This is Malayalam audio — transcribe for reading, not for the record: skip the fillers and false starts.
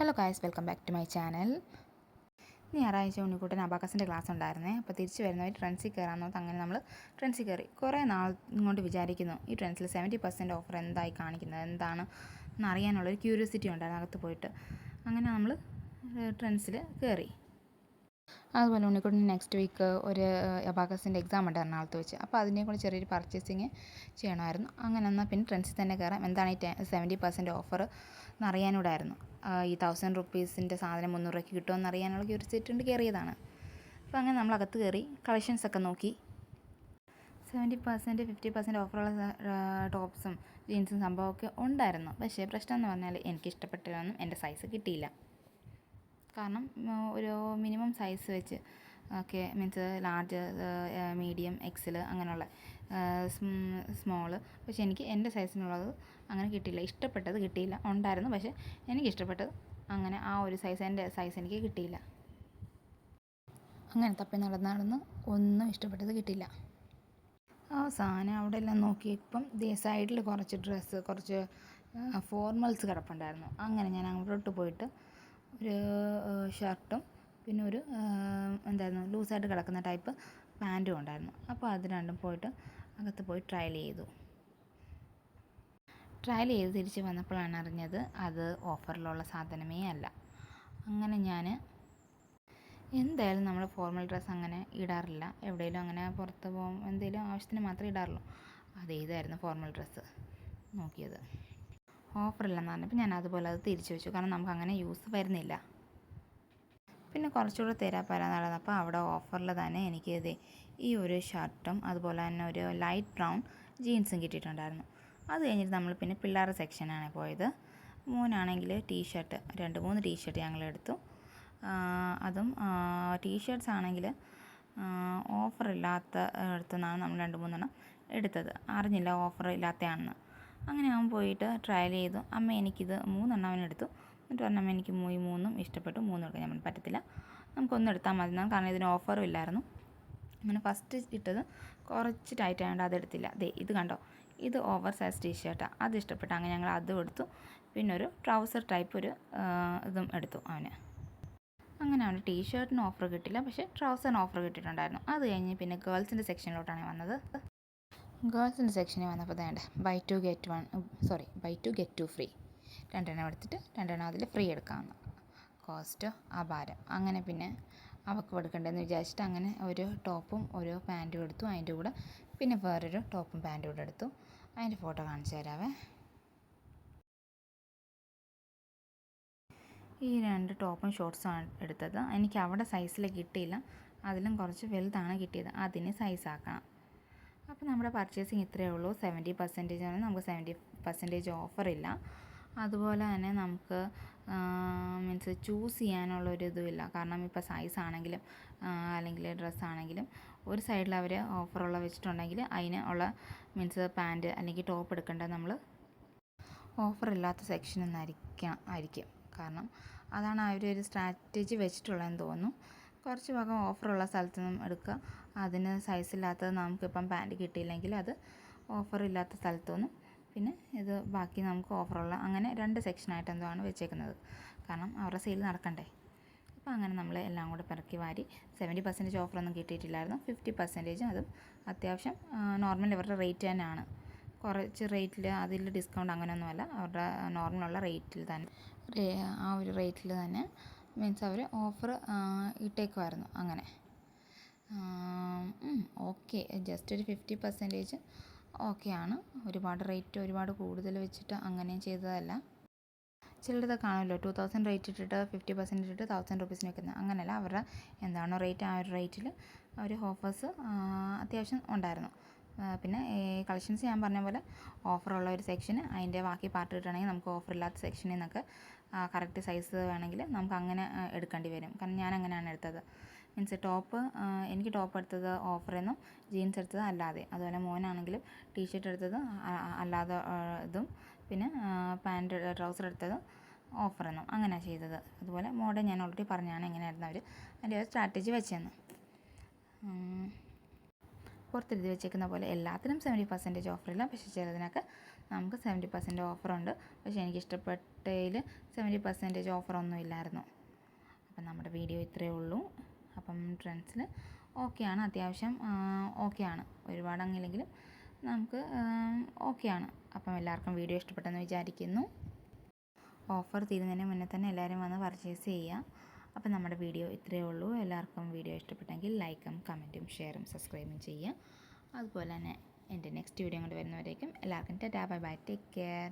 Hello guys, welcome back to my channel. ഞായറാഴ്ച ഉണ്ണിക്കുട്ടൻ അബാക്കസിൻ്റെ ക്ലാസ് ഉണ്ടായിരുന്നേ. അപ്പോൾ തിരിച്ച് വരുന്നവർ ട്രെൻഡ്സിൽ കയറാമെന്ന് നോക്കി അങ്ങനെ നമ്മൾ ട്രെൻഡ്സിൽ കയറി. കുറേ നാൾ കൊണ്ട് വിചാരിക്കുന്നു ഈ ട്രെൻഡ്സിൽ 70% ഓഫർ എന്തായി കാണിക്കുന്നത്, എന്താണ് എന്നറിയാനുള്ളൊരു ക്യൂരിയോസിറ്റി ഉണ്ടായിരുന്നു അകത്ത് പോയിട്ട്. അങ്ങനെ നമ്മൾ ട്രെൻഡ്സിൽ കയറി. അതുപോലെ ഉണ്ണിക്കുട്ടൻ നെക്സ്റ്റ് വീക്ക് ഒരു അബാക്കസിൻ്റെ എക്സാം ഉണ്ട് എറണാകുളത്ത് വെച്ച്. അപ്പോൾ അതിനെ കൂടി ചെറിയൊരു പർച്ചേസിങ് ചെയ്യണമായിരുന്നു. അങ്ങനെ എന്നാൽ പിന്നെ ട്രെൻഡ്സിൽ തന്നെ കയറാം, എന്താണ് ഈ 70% ഓഫർ എന്നറിയാനൂടായിരുന്നു. ഈ 1000 റുപ്പീസിൻ്റെ സാധനം 300 രൂപയ്ക്ക് കിട്ടുമെന്ന് അറിയാനുള്ള ക്യൂരിയോസിറ്റി കൊണ്ട് കയറിയതാണ്. അപ്പോൾ അങ്ങനെ നമ്മൾ അകത്ത് കയറി കളക്ഷൻസൊക്കെ നോക്കി. 70% 50% ഓഫറുള്ള ടോപ്സും ജീൻസും സംഭവമൊക്കെ ഉണ്ടായിരുന്നു. പക്ഷേ പ്രശ്നം എന്ന് പറഞ്ഞാൽ എനിക്കിഷ്ടപ്പെട്ടതൊന്നും എൻ്റെ സൈസ് കിട്ടിയില്ല. കാരണം ഒരു മിനിമം സൈസ് വെച്ച് ഒക്കെ മീൻസ് ലാർജ്, മീഡിയം, എക്സൽ അങ്ങനെയുള്ള സ്മോള്, പക്ഷേ എനിക്ക് എൻ്റെ സൈസിനുള്ളത് അങ്ങനെ കിട്ടിയില്ല. ഇഷ്ടപ്പെട്ടത് കിട്ടിയില്ല. ഉണ്ടായിരുന്നു, പക്ഷേ എനിക്കിഷ്ടപ്പെട്ടത് അങ്ങനെ ആ ഒരു സൈസ്, എൻ്റെ സൈസ് എനിക്ക് കിട്ടിയില്ല. അങ്ങനെ തപ്പി നടന്ന് ഒന്നും ഇഷ്ടപ്പെട്ടത് കിട്ടിയില്ല. അവസാനം അവിടെ എല്ലാം നോക്കിയപ്പം സൈഡിൽ കുറച്ച് ഡ്രസ്സ്, കുറച്ച് ഫോർമൽസ് കിടപ്പുണ്ടായിരുന്നു. അങ്ങനെ ഞാൻ അങ്ങോട്ട് പോയിട്ട് ഒരു ഷർട്ടും പിന്നെ ഒരു എന്തായിരുന്നു ലൂസായിട്ട് കിടക്കുന്ന ടൈപ്പ് പാൻറ്റും ഉണ്ടായിരുന്നു. അപ്പോൾ അത് രണ്ടും പോയിട്ട് അകത്ത് പോയി ട്രയൽ ചെയ്ത് തിരിച്ച് വന്നപ്പോഴാണ് അറിഞ്ഞത് അത് ഓഫറിലുള്ള സാധനമേ അല്ല. അങ്ങനെ ഞാൻ എന്തായാലും നമ്മൾ ഫോർമൽ ഡ്രസ്സ് അങ്ങനെ ഇടാറില്ല. എവിടെയെങ്കിലും അങ്ങനെ പുറത്ത് പോകും എന്തെങ്കിലും ആവശ്യത്തിന് മാത്രമേ ഇടാറുള്ളൂ. അതേതായിരുന്നു ഫോർമൽ ഡ്രസ്സ് നോക്കിയത്. ഓഫറില്ലെന്ന് പറഞ്ഞപ്പോൾ ഞാൻ അതുപോലെ അത് തിരിച്ചു വെച്ചു. കാരണം നമുക്ക് അങ്ങനെ യൂസ് വരുന്നില്ല. പിന്നെ കുറച്ചുകൂടെ തരാൻ നടന്നപ്പോൾ അവിടെ ഓഫറിൽ തന്നെ എനിക്ക് ഈ ഒരു ഷർട്ടും അതുപോലെ തന്നെ ഒരു ലൈറ്റ് ബ്രൗൺ ജീൻസും കിട്ടിയിട്ടുണ്ടായിരുന്നു. അത് കഴിഞ്ഞിട്ട് നമ്മൾ പിന്നെ പിള്ളേരുടെ സെക്ഷനാണ് പോയത്. മോനാണെങ്കിൽ ടീഷർട്ട് 2-3 ടീഷർട്ട് ഞങ്ങളെടുത്തു. അതും ടീഷർട്ട്സ് ആണെങ്കിൽ ഓഫറില്ലാത്ത അടുത്തുനിന്നാണ് നമ്മൾ 2-3 എടുത്തത്. അറിഞ്ഞില്ല ഓഫർ ഇല്ലാത്തതാണെന്ന്. അങ്ങനെ അവൻ പോയിട്ട് ട്രയൽ ചെയ്തു. അമ്മ എനിക്കിത് 3 അവനെടുത്തു. എന്നിട്ട് പറഞ്ഞ അമ്മ എനിക്ക് 3 ഇഷ്ടപ്പെട്ടു, 3 എടുക്കാൻ ഞാൻ പറ്റത്തില്ല, നമുക്കൊന്നും എടുത്താൽ മതി എന്നാണ്. കാരണം ഇതിന് ഓഫറും ഇല്ലായിരുന്നു. അങ്ങനെ ഫസ്റ്റ് ഇട്ടത് കുറച്ച് ടൈറ്റ് ആയതുകൊണ്ട് അതെടുത്തില്ല. ഇത് കണ്ടോ, ഇത് ഓവർ സൈസ് ടീഷർട്ടാണ്, അത് ഇഷ്ടപ്പെട്ടു. അങ്ങനെ ഞങ്ങൾ അതും എടുത്തു. പിന്നെ ഒരു ട്രൗസർ ടൈപ്പ് ഒരു ഇതും എടുത്തു അവന്. അങ്ങനെ അവന് ടീഷർട്ടിന് ഓഫർ കിട്ടില്ല, പക്ഷേ ട്രൗസറിന് ഓഫർ കിട്ടിയിട്ടുണ്ടായിരുന്നു. അത് കഴിഞ്ഞ് പിന്നെ ഗേൾസിൻ്റെ സെക്ഷനിലോട്ടാണ് വന്നത്. ഗേൾസിൻ്റെ സെക്ഷനിൽ വന്നപ്പോൾ buy two get two free, 2 എടുത്തിട്ട് 2 അതിൽ ഫ്രീ എടുക്കാമെന്ന്. കോസ്റ്റോ അപാരം. അങ്ങനെ പിന്നെ അവൾക്ക് എടുക്കണ്ടെന്ന് വിചാരിച്ചിട്ട് അങ്ങനെ ഒരു ടോപ്പും ഒരു പാൻറ്റും എടുത്തു. അതിൻ്റെ കൂടെ പിന്നെ വേറൊരു ടോപ്പും പാൻറ്റും കൂടെ എടുത്തു. അതിൻ്റെ ഫോട്ടോ കാണിച്ചു തരാവേ. ഈ 2 ടോപ്പും ഷോർട്ട്സുമാണ് എടുത്തത്. എനിക്ക് അവിടെ സൈസിൽ കിട്ടിയില്ല, അതിലും കുറച്ച് വലുതാണ് കിട്ടിയത്. അതിന് സൈസ് ആക്കണം. അപ്പോൾ നമ്മുടെ പർച്ചേസിങ് ഇത്രയേ ഉള്ളൂ. 70% ആണ്. നമുക്ക് 70% ഓഫറില്ല. അതുപോലെ തന്നെ നമുക്ക് മീൻസ് ചൂസ് ചെയ്യാനുള്ളൊരിതുമില്ല. കാരണം ഇപ്പോൾ സൈസ് ആണെങ്കിലും അല്ലെങ്കിൽ ഡ്രസ്സാണെങ്കിലും ഒരു സൈഡിൽ അവർ ഓഫറുള്ള വെച്ചിട്ടുണ്ടെങ്കിൽ അതിന് ഉള്ള മീൻസ് പാൻറ്റ് അല്ലെങ്കിൽ ടോപ്പ് എടുക്കേണ്ടത് നമ്മൾ ഓഫറില്ലാത്ത സെക്ഷനിൽ നിന്നായിരിക്കും. കാരണം അതാണ് അവരൊരു സ്ട്രാറ്റജി വെച്ചിട്ടുള്ളതെന്ന് തോന്നുന്നു. കുറച്ച് ഭാഗം ഓഫറുള്ള സ്ഥലത്ത് നിന്നും എടുക്കുക. അതിന് സൈസില്ലാത്തത് നമുക്കിപ്പം പാൻറ്റ് കിട്ടിയില്ലെങ്കിൽ അത് ഓഫറില്ലാത്ത സ്ഥലത്തു നിന്നും, പിന്നെ ഇത് ബാക്കി നമുക്ക് ഓഫറുള്ള, അങ്ങനെ 2 സെക്ഷനായിട്ട് എന്തോ ആണ് വെച്ചേക്കുന്നത്. കാരണം അവരുടെ സെയിൽ നടക്കണ്ടേ. അപ്പോൾ അങ്ങനെ നമ്മൾ എല്ലാം കൂടെ പിറക്കി വാരി. 70% ഓഫറൊന്നും കിട്ടിയിട്ടില്ലായിരുന്നു. 50% അതും അത്യാവശ്യം നോർമൽ ഇവരുടെ റേറ്റ് തന്നെയാണ്. കുറച്ച് റേറ്റിൽ അതിൽ ഡിസ്കൗണ്ട് അങ്ങനെയൊന്നുമല്ല, അവരുടെ നോർമലുള്ള റേറ്റിൽ തന്നെ, ആ ഒരു റേറ്റിൽ തന്നെ മീൻസ് അവർ ഓഫർ ഇട്ടേക്കുമായിരുന്നു. അങ്ങനെ ഓക്കെ, ജസ്റ്റ് ഒരു 50% ഓക്കെയാണ്. ഒരുപാട് കൂടുതൽ വെച്ചിട്ട് അങ്ങനെയും ചെയ്തതല്ല. ചിലരത് കാണുമല്ലോ, 2000 റേറ്റ് ഇട്ടിട്ട് 50% ഇട്ടിട്ട് 1000 റുപ്പീസിന് വെക്കുന്നത്. അങ്ങനെയല്ല, അവരുടെ എന്താണോ റേറ്റ് ആ ഒരു റേറ്റിൽ ഒരു ഓഫേഴ്സ് അത്യാവശ്യം ഉണ്ടായിരുന്നു. പിന്നെ കളക്ഷൻസ് ഞാൻ പറഞ്ഞ പോലെ ഓഫറുള്ള ഒരു സെക്ഷന്, അതിൻ്റെ ബാക്കി പാർട്ട് കിട്ടണമെങ്കിൽ നമുക്ക് ഓഫറില്ലാത്ത സെക്ഷനിൽ നിന്നൊക്കെ കറക്റ്റ് സൈസ് വേണമെങ്കിൽ നമുക്ക് അങ്ങനെ എടുക്കേണ്ടി വരും. കാരണം ഞാൻ അങ്ങനെയാണ് എടുത്തത്. മീൻസ് എനിക്ക് ടോപ്പ് എടുത്തത് ഓഫറിൽ നിന്നും, ജീൻസ് എടുത്തത് അല്ലാതെ. അതുപോലെ മോനാണെങ്കിലും ടീഷർട്ട് എടുത്തത് അല്ലാതെ ഇതും, പിന്നെ ട്രൗസർ എടുത്തത് ഓഫറിൽ നിന്നും, അങ്ങനെയാണ് ചെയ്തത്. അതുപോലെ മോഡൽ ഞാൻ ഓൾറെഡി പറഞ്ഞാണ് എങ്ങനെയായിരുന്നു അവർ അതിൻ്റെ ഒരു സ്ട്രാറ്റജി വെച്ചതെന്ന്. പുറത്തെഴുതി വെച്ചേക്കുന്ന പോലെ എല്ലാത്തിനും 70% ഓഫറില്ല, പക്ഷേ ചിലതിനൊക്കെ നമുക്ക് 70% ഓഫറുണ്ട്. പക്ഷേ എനിക്കിഷ്ടപ്പെട്ടതിൽ 70% ഓഫറൊന്നും ഇല്ലായിരുന്നു. അപ്പം നമ്മുടെ വീഡിയോ ഇത്രയേ ഉള്ളൂ. അപ്പം ട്രെൻഡ്സിൽ ഓക്കെയാണ്, അത്യാവശ്യം ഓക്കെയാണ്, ഒരുപാടങ്ങില്ലെങ്കിലും നമുക്ക് ഓക്കെയാണ്. അപ്പം എല്ലാവർക്കും വീഡിയോ ഇഷ്ടപ്പെട്ടെന്ന് വിചാരിക്കുന്നു. ഓഫർ തീരുന്നതിന് മുന്നേ തന്നെ എല്ലാവരും വന്ന് പർച്ചേസ് ചെയ്യുക. അപ്പം നമ്മുടെ വീഡിയോ ഇത്രയേ ഉള്ളൂ. എല്ലാവർക്കും വീഡിയോ ഇഷ്ടപ്പെട്ടെങ്കിൽ ലൈക്കും കമൻറ്റും ഷെയറും സബ്സ്ക്രൈബും ചെയ്യുക. അതുപോലെ തന്നെ എൻ്റെ നെക്സ്റ്റ് വീഡിയോ കൊണ്ട് വരുന്നവരേക്കും എല്ലാവർക്കും tata bye bye, take care.